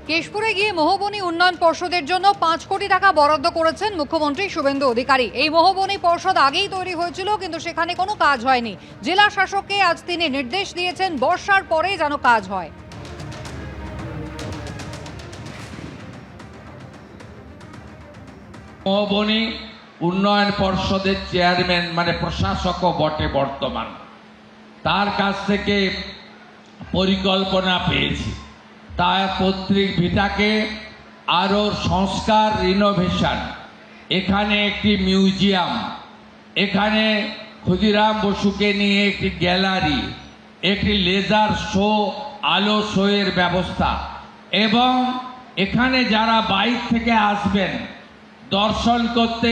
কেশপুরে গিয়ে মহবনী উন্নয়ন পর্ষদের জন্য 5 কোটি টাকা বরাদ্দ করেছেন মুখ্যমন্ত্রী শুভেন্দু অধিকারী। এই মহবনী পর্ষদ আগেই তৈরি হয়েছিল, কিন্তু সেখানে কোনো কাজ হয়নি। জেলা শাসককে আজ তিনি নির্দেশ দিয়েছেন বর্ষার পরে যেন কাজ হয়। মহবনী উন্নয়ন পর্ষদের চেয়ারম্যান মানে প্রশাসকও বটে বর্তমান, তার কাছ থেকে পরিকল্পনা পেয়েছি। তার পৈতৃক ভিটাকে আরও সংস্কার রিনোভেশন, এখানে একটি মিউজিয়াম, এখানে ক্ষুদিরাম বসুকে নিয়ে একটি গ্যালারি, একটি লেজার শো আলো শোয়ের ব্যবস্থা, এবং এখানে যারা বাইরে থেকে আসবেন দর্শন করতে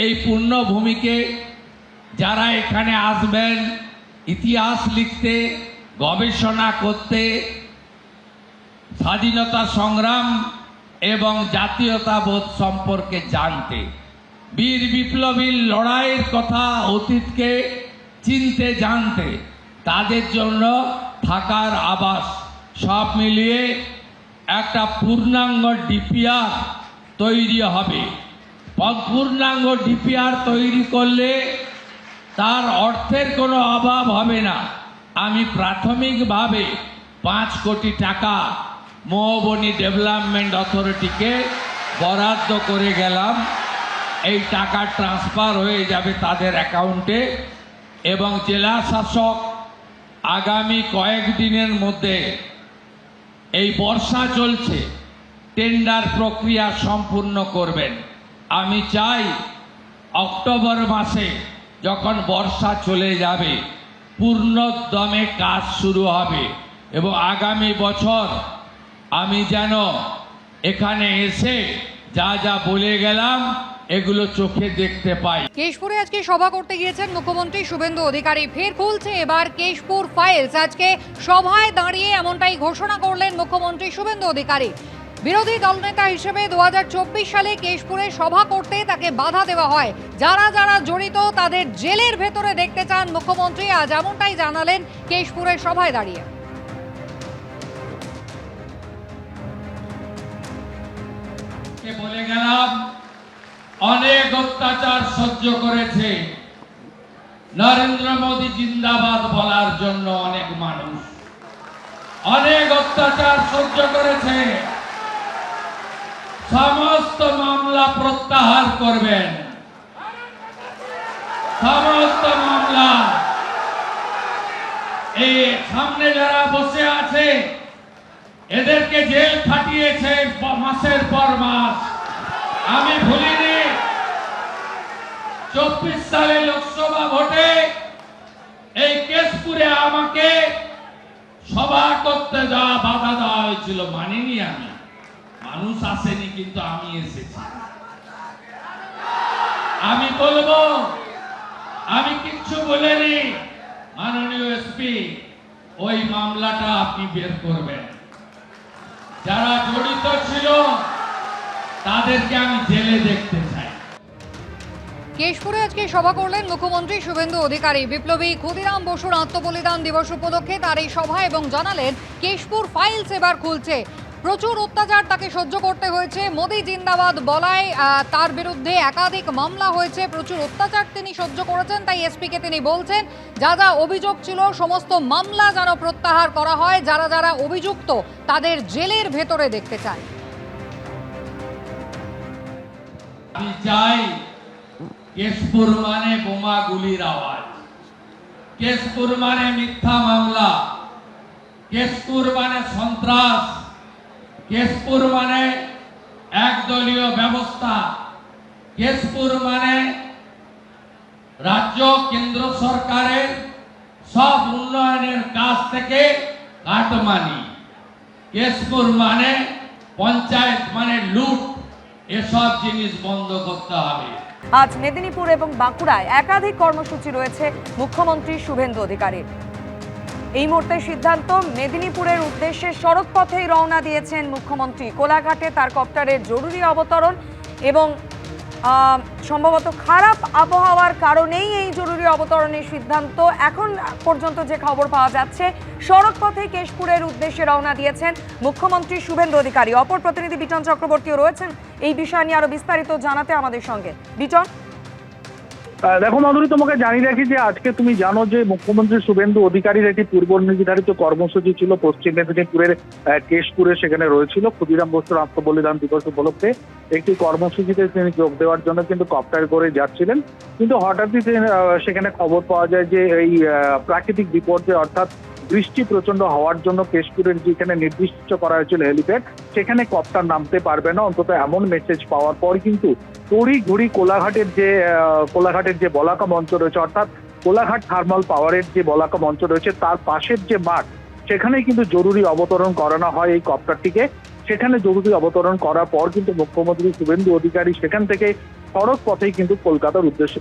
এই পুণ্যভূমিকে, যারা এখানে আসবেন ইতিহাস লিখতে, গবেষণা করতে, স্বাধীনতা সংগ্রাম এবং জাতীয়তাবোধ সম্পর্কে জানতে, বীর বিপ্লবীর লড়াইয়ের কথা অতীতকে চিনতে জানতে, তাদের জন্য থাকার আবাস সব মিলিয়ে একটা পূর্ণাঙ্গ ডিপিআর তৈরি হবে। পূর্ণাঙ্গ ডিপিআর তৈরি করলে তার অর্থের কোনো অভাব হবে না। আমি প্রাথমিকভাবে 5 কোটি টাকা মহবনী ডেভেলপমেন্ট অথরিটিকে বরাদ্দ করে গেলাম। এই টাকা ট্রান্সফার হয়ে যাবে তাদের অ্যাকাউন্টে, এবং জেলা শাসক আগামী কয়েকদিনের মধ্যে, এই বর্ষা চলছে, টেন্ডার প্রক্রিয়া সম্পূর্ণ করবেন। আমি চাই অক্টোবর মাসে যখন বর্ষা চলে যাবে পূর্ণোদ্যমে কাজ শুরু হবে, এবং আগামী বছর আমি যেন এখানে এসে যা যা বলে গেলাম এগুলো চোখে দেখতে পাই। কেশপুরে আজকে সভা করতে গিয়েছেন মুখ্যমন্ত্রী শুভেন্দু অধিকারী। ফের খুলছে এবার কেশপুর ফাইলস। আজকে সভায় দাঁড়িয়ে এমনটাই ঘোষণা করলেন মুখ্যমন্ত্রী শুভেন্দু অধিকারী। বিরোধী দলনেতা হিসেবে 2024 সালে কেশপুরে সভা করতে তাকে বাধা দেওয়া হয়। যারা যারা জড়িত তাদের জেলের ভেতরে দেখতে চান মুখ্যমন্ত্রী। আজ এমনটাই জানালেন কেশপুরের সভায় দাঁড়িয়ে। বলে গেলাম, অনেক অত্যাচার সহ্য করেছে নরেন্দ্র মোদী জিন্দাবাদ বলার জন্য অনেক মানুষ, অনেক অত্যাচার সহ্য করেছে। সমস্ত মামলা প্রত্যাহার করবেন, সমস্ত মামলা। এই সামনে যারা বসে আছে এদেরকে জেল খাটিয়েছে মাসের পর মাস। আমি ভুলিনি 24 সালে লোকসভা ভোটে এই কেশপুরে আমাকে সভা করতে যাওয়া বাধা দেওয়া হয়েছিল, মানিনি আমি। মানুষ আসেনি, কিন্তু আমি এসেছি। আমি বলবো, আমি কিচ্ছু বলিনি। মাননীয় এসপি, ওই মামলাটা আপনি বের করবেন। যারা জড়িত ছিল তাদেরকে আমি জেলে দেখতে চাই। কেশপুরে আজকে সভা করলেন মুখ্যমন্ত্রী শুভেন্দু অধিকারী। বিপ্লবী ক্ষুদিরাম বসুর আত্মবলিদান দিবস উপলক্ষে তার এই সভা, এবং জানালেন কেশপুর ফাইলস এবার খুলছে। প্রচুর অত্যাচার তাকে সহ্য করতে হয়েছে। মোদি জিন্দাবাদ বলায় তার বিরুদ্ধে একাধিক মামলা হয়েছে। প্রচুর অত্যাচার তিনি সহ্য করেছেন। তাই এসপিকে তিনি বলছেন যা যা অভিযোগ ছিল সমস্ত মামলা যেন প্রত্যাহার করা হয়। যারা যারা অভিযুক্ত তাদের জেলের ভেতরে দেখতে চায়। আমি চাই, কেশপুর মানে বোমা গুলির আওয়াজ, কেশপুর মানে মিথ্যা মামলা, কেশপুর মানে সন্ত্রাস, কেশপুর মানে একদলীয় ব্যবস্থা, কেশপুর মানে রাজ্য কেন্দ্র সরকারের সব উন্নয়নের কাজ থেকে কাটমানি, কেশপুর মানে পঞ্চায়েত মানে লুট। এসব জিনিস বন্ধ করতে হবে। আজ মেদিনীপুর এবং বাঁকুড়ায় একাধিক কর্মসূচি রয়েছে মুখ্যমন্ত্রী শুভেন্দু অধিকারীর। এই মুহূর্তে সিদ্ধান্ত, মেদিনীপুরের উদ্দেশ্যে সড়ক পথেই রওনা দিয়েছেন মুখ্যমন্ত্রী। কোলাঘাটে তার কপ্টারের জরুরি অবতরণ, এবং সম্ভবত খারাপ আবহাওয়ার কারণেই এই জরুরি অবতরণের সিদ্ধান্ত। এখন পর্যন্ত যে খবর পাওয়া যাচ্ছে, সড়ক পথে কেশপুরের উদ্দেশ্যে রওনা দিয়েছেন মুখ্যমন্ত্রী শুভেন্দু অধিকারী। অপর প্রতিনিধি বিটন চক্রবর্তীও রয়েছেন এই বিষয় নিয়ে আরো বিস্তারিত জানাতে আমাদের সঙ্গে। বিটন, দেখো মাধুরী, তোমাকে জানিয়ে রাখি যে আজকে তুমি জানো যে মুখ্যমন্ত্রী শুভেন্দু অধিকারীর একটি পূর্ব নির্ধারিত কর্মসূচি ছিল পশ্চিম মেদিনীপুরের কেশপুরে। সেখানে রয়েছিল ক্ষুদিরাম বসুর আত্মবলিদান দিবস উপলক্ষে একটি কর্মসূচিতে তিনি যোগ দেওয়ার জন্য কিন্তু কপ্টার করে যাচ্ছিলেন। কিন্তু হঠাৎই সেখানে খবর পাওয়া যায় যে এই প্রাকৃতিক বিপর্যয় অর্থাৎ বৃষ্টি প্রচন্ড হওয়ার জন্য কেশপুরের যেখানে নির্দিষ্ট করা হয়েছিল হেলিপ্যাড, সেখানে কপ্টার নামতে পারবে না। অন্তত এমন মেসেজ পাওয়ার পর কিন্তু তড়িঘড়ি কোলাঘাটের যে বলাকা মঞ্চ রয়েছে, অর্থাৎ কোলাঘাট থার্মাল পাওয়ারের যে বলাকা মঞ্চ রয়েছে তার পাশের যে মাঠ, সেখানে কিন্তু জরুরি অবতরণ করানো হয় এই কপ্টারটিকে। সেখানে জরুরি অবতরণ করার পর কিন্তু মুখ্যমন্ত্রী শুভেন্দু অধিকারী সেখান থেকে সড়ক পথেই কিন্তু কলকাতার উদ্দেশ্যে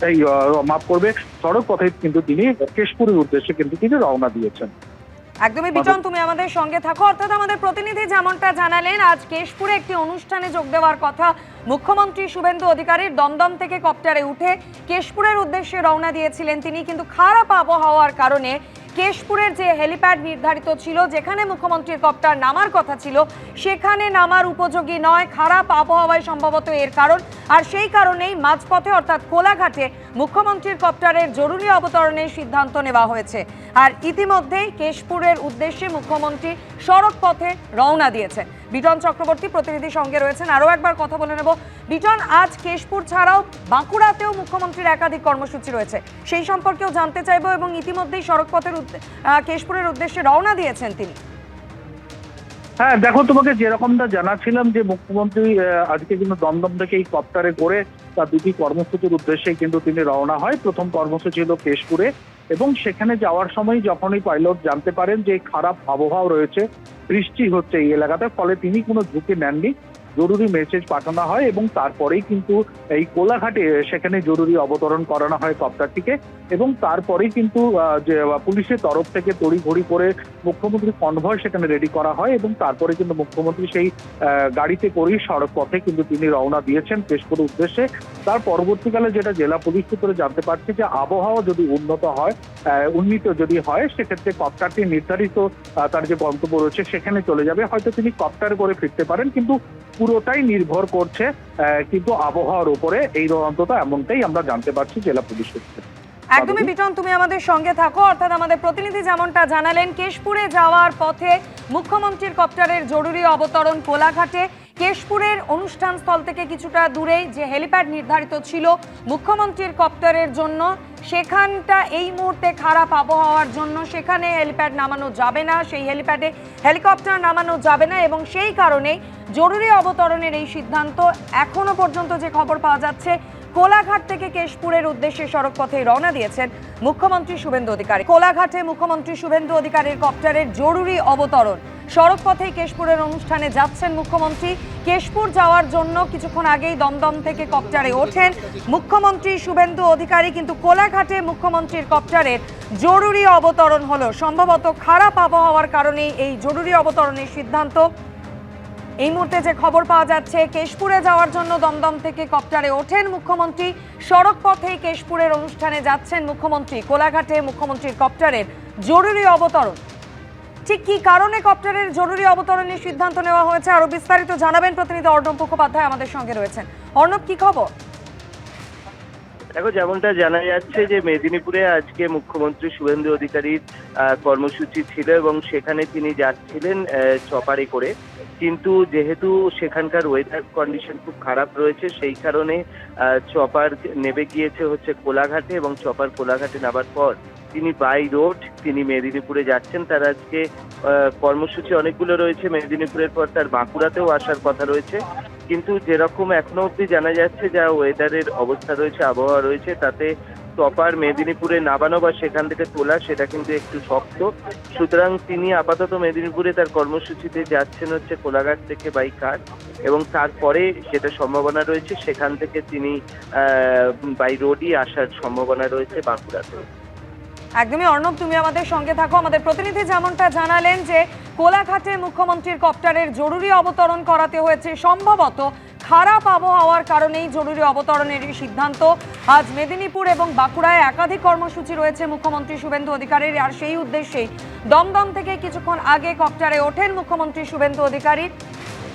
সড়ক পথে কিন্তু তিনি কেশপুরের উদ্দেশ্যে কিন্তু তিনি রওনা দিয়েছেন। একদমই বিটন, তুমি আমাদের সঙ্গে থাকো। অর্থাৎ আমাদের প্রতিনিধি যেমনটা জানালেন, আজ কেশপুরে একটি অনুষ্ঠানে যোগ দেওয়ার কথা মুখ্যমন্ত্রী শুভেন্দু অধিকারীর। দমদম থেকে কপ্টারে উঠে কেশপুরের উদ্দেশ্যে রওনা দিয়েছিলেন তিনি, কিন্তু খারাপ আবহাওয়ার কারণে কেশপুরের যে হেলিপ্যাড নির্ধারিত ছিল, যেখানে মুখ্যমন্ত্রীর কপ্টার নামার কথা ছিল, সেখানে নামার উপযোগী নয়। খারাপ আবহাওয়ায় সম্ভবত এর কারণ। আর সেই কারণেই মাঝপথে অর্থাৎ কোলাঘাটে মুখ্যমন্ত্রীর কপ্টারের জরুরি অবতরণের সিদ্ধান্ত নেওয়া হয়েছে। আর ইতিমধ্যেই কেশপুরের উদ্দেশ্যে মুখ্যমন্ত্রী সড়ক পথে রওনা দিয়েছেন। বিটন চক্রবর্তী প্রতিনিধির সঙ্গে রয়েছেন, আরও একবার কথা বলে নেব। বিটন, আজ কেশপুর ছাড়াও বাঁকুড়াতেও মুখ্যমন্ত্রীর একাধিক কর্মসূচি রয়েছে, সেই সম্পর্কেও জানতে চাইবো। এবং ইতিমধ্যেই সড়ক পথের কেশপুরের উদ্দেশ্যে রওনা দিয়েছেন তিনি। হ্যাঁ দেখো, তোমাকে যেরকমটা জানাচ্ছিলাম যে মুখ্যমন্ত্রী আজকে কিন্তু দমদম থেকে এই কপ্টারে করে তার দুটি কর্মসূচির উদ্দেশ্যে কিন্তু তিনি রওনা হয়। প্রথম কর্মসূচি হলো কেশপুরে, এবং সেখানে যাওয়ার সময় যখনই পাইলট জানতে পারেন যে খারাপ আবহাওয়া রয়েছে, বৃষ্টি হচ্ছে এই এলাকাতে, ফলে তিনি কোনো ঝুঁকি নেননি। জরুরি মেসেজ পাঠানো হয় এবং তারপরেই কিন্তু এই কোলাঘাটে সেখানে জরুরি অবতরণ করানো হয় কপ্টারটিকে। এবং তারপরেই কিন্তু যে পুলিশের তরফ থেকে তড়িঘড়ি করে মুখ্যমন্ত্রী কনভয় সেখানে রেডি করা হয়, এবং তারপরে কিন্তু মুখ্যমন্ত্রী সেই গাড়িতে করেই সড়ক পথে কিন্তু তিনি রওনা দিয়েছেন কেশপুরের উদ্দেশ্যে। তার পরবর্তীকালে যেটা জেলা পুলিশ সূত্রে জানতে পারছি যে আবহাওয়া যদি উন্নীত যদি হয়, সেক্ষেত্রে কপ্টারটি নির্ধারিত তার যে গন্তব্য রয়েছে সেখানে চলে যাবে। হয়তো তিনি কপ্টার করে ফিরতে পারেন, কিন্তু পুরোটাই নির্ভর করছে কিন্তু আবহাওয়ার উপরে। এই অন্তত এমনটাই আমরা জানতে পারছি জেলা পুলিশ সূত্রে। একদমই বিটন, তুমি আমাদের সঙ্গে থাকো। অর্থাৎ আমাদের প্রতিনিধি যেমনটা জানালেন, কেশপুরে যাওয়ার পথে মুখ্যমন্ত্রীর কপ্টারের জরুরি অবতরণ কোলাঘাটে। কেশপুরের অনুষ্ঠান স্থল থেকে কিছুটা দূরেই যে হেলিপ্যাড নির্ধারিত ছিল মুখ্যমন্ত্রীর কপ্টারের জন্য, সেখানটা এই মুহূর্তে খারাপ আবহাওয়ার জন্য সেখানে হেলিপ্যাড নামানো যাবে না, সেই হেলিপ্যাডে হেলিকপ্টার নামানো যাবে না, এবং সেই কারণেই জরুরি অবতরণের এই সিদ্ধান্ত। এখনো পর্যন্ত যে খবর পাওয়া যাচ্ছে, কোলাঘাট থেকে কেশপুরের উদ্দেশ্যে সড়ক পথে রওনা দিয়েছেন মুখ্যমন্ত্রী শুভেন্দু অধিকারী। কোলাঘাটে মুখ্যমন্ত্রী শুভেন্দু অধিকারীর কপ্টারের জরুরি অবতরণ। সড়ক পথে কেশপুরের অনুষ্ঠানে যাচ্ছেন মুখ্যমন্ত্রী। কেশপুর যাওয়ার জন্য কিছুক্ষণ আগেই দমদম থেকে কপ্টারে ওঠেন মুখ্যমন্ত্রী শুভেন্দু অধিকারী, কিন্তু কোলাঘাটে মুখ্যমন্ত্রীর কপ্টারের জরুরি অবতরণ হলো। সম্ভবত খারাপ আবহাওয়ার কারণে এই জরুরি অবতরণের সিদ্ধান্ত। এই মুহূর্তে যে খবর পাওয়া যাচ্ছে, কেশপুরে যাওয়ার জন্য দমদম থেকে কপ্টারে ওঠেন মুখ্যমন্ত্রী। সড়ক পথেই কেশপুরের অনুষ্ঠানে যাচ্ছেন মুখ্যমন্ত্রী। কোলাঘাটে মুখ্যমন্ত্রীর কপ্টারের জরুরি অবতরণ। ঠিক কি কারণে কপ্টারের জরুরি অবতরণের সিদ্ধান্ত নেওয়া হয়েছে, আরো বিস্তারিত জানাবেন প্রতিনিধি অর্ণব মুখোপাধ্যায় আমাদের সঙ্গে রয়েছেন। অর্ণব, কি খবর? দেখো, যেমনটা জানা যাচ্ছে যে মেদিনীপুরে আজকে মুখ্যমন্ত্রী শুভেন্দু অধিকারীর কর্মসূচি ছিল, এবং সেখানে তিনি যাচ্ছিলেন চপারে করে। কিন্তু যেহেতু সেখানকার ওয়েদার কন্ডিশন খুব খারাপ রয়েছে, সেই কারণে চপার নেমে গিয়েছে হচ্ছে কোলাঘাটে, এবং চপার কোলাঘাটে নামার পর তিনি বাই রোড তিনি মেদিনীপুরে যাচ্ছেন। তার আজকে কর্মসূচি অনেকগুলো রয়েছে। মেদিনীপুরের পর তার বাঁকুড়াতেও আসার কথা রয়েছে, কিন্তু যেরকম এখনো অবধি জানা যাচ্ছে যা ওয়েদারের অবস্থা রয়েছে, আবহাওয়া রয়েছে, তাতে চপার মেদিনীপুরে নামানো বা সেখান থেকে তোলা সেটা কিন্তু একটু শক্ত। সুতরাং তিনি আপাতত মেদিনীপুরে তার কর্মসূচিতে যাচ্ছেন হচ্ছে কোলাঘাট থেকে বাই কার, এবং তারপরে যেটা সম্ভাবনা রয়েছে সেখান থেকে তিনি বাই রোডই আসার সম্ভাবনা রয়েছে বাঁকুড়াতে। একদমই অর্ণব, তুমি আমাদের সঙ্গে থাকো। আমাদের প্রতিনিধি যেমনটা জানালেন যে কোলাঘাটে মুখ্যমন্ত্রীর কপ্টারের জরুরি অবতরণ করাতে হয়েছে সম্ভবত খারাপ আবহাওয়ার কারণেই জরুরি অবতরণের এই সিদ্ধান্ত। আজ মেদিনীপুর এবং বাঁকুড়ায় একাধিক কর্মসূচি রয়েছে মুখ্যমন্ত্রী শুভেন্দু অধিকারীর, আর সেই উদ্দেশ্যেই দমদম থেকে কিছুক্ষণ আগে কপ্টারে ওঠেন মুখ্যমন্ত্রী শুভেন্দু অধিকারী।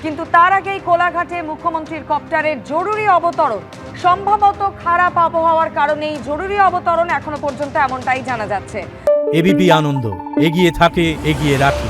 কিন্তু তার আগেই কোলাঘাটে মুখ্যমন্ত্রীর কপ্টারের জরুরি অবতরণ। সম্ভবত খারাপ আবহাওয়ার কারণেই জরুরি অবতরণ, এখনো পর্যন্ত এমনটাই জানা যাচ্ছে। এবিপি আনন্দ, এগিয়ে থাকে, এগিয়ে রাখে।